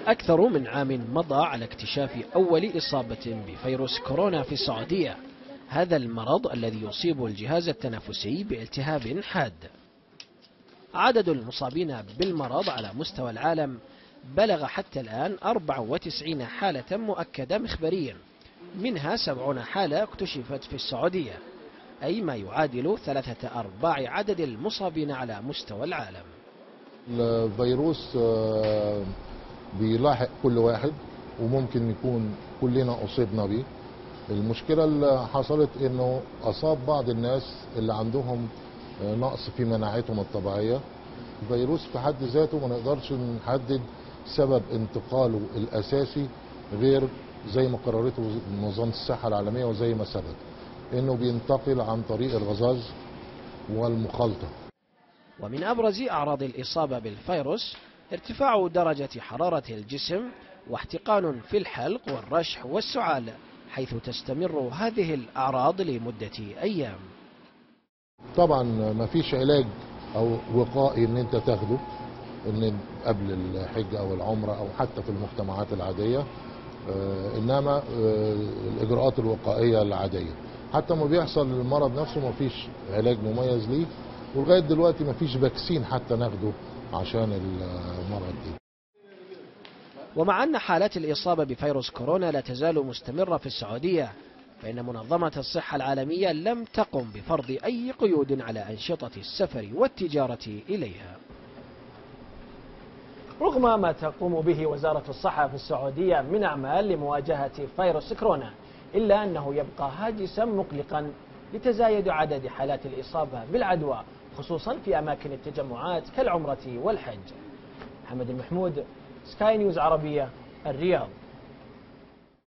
أكثر من عام مضى على اكتشاف أول إصابة بفيروس كورونا في السعودية. هذا المرض الذي يصيب الجهاز التنفسي بالتهاب حاد. عدد المصابين بالمرض على مستوى العالم بلغ حتى الآن 94 حالة مؤكدة مخبريا، منها 70 حالة اكتشفت في السعودية، أي ما يعادل 3/4 عدد المصابين على مستوى العالم. الفيروس بيلاحق كل واحد وممكن يكون كلنا أصبنا به. المشكلة اللي حصلت إنه أصاب بعض الناس اللي عندهم نقص في مناعتهم الطبيعية. الفيروس في حد ذاته ما نقدرش نحدد سبب انتقاله الأساسي غير زي ما قررته منظمة الصحة العالمية وزي ما ثبت إنه بينتقل عن طريق الرذاذ والمخالطة. ومن أبرز أعراض الإصابة بالفيروس ارتفاع درجة حرارة الجسم واحتقان في الحلق والرشح والسعال، حيث تستمر هذه الأعراض لمدة أيام. طبعا ما فيش علاج أو وقائي إن أنت تاخده إن قبل الحج أو العمرة أو حتى في المجتمعات العادية، إنما الإجراءات الوقائية العادية. حتى ما بيحصل المرض نفسه ما فيش علاج مميز ليه، ولغاية دلوقتي ما فيش فاكسين حتى ناخده عشان المرض دي. ومع أن حالات الإصابة بفيروس كورونا لا تزال مستمرة في السعودية، فإن منظمة الصحة العالمية لم تقم بفرض أي قيود على أنشطة السفر والتجارة إليها. رغم ما تقوم به وزارة الصحة في السعودية من أعمال لمواجهة فيروس كورونا، إلا أنه يبقى هاجسا مقلقا لتزايد عدد حالات الإصابة بالعدوى، خصوصا في أماكن التجمعات كالعمرة والحج. محمد المحمود، سكاي نيوز عربية، الرياض.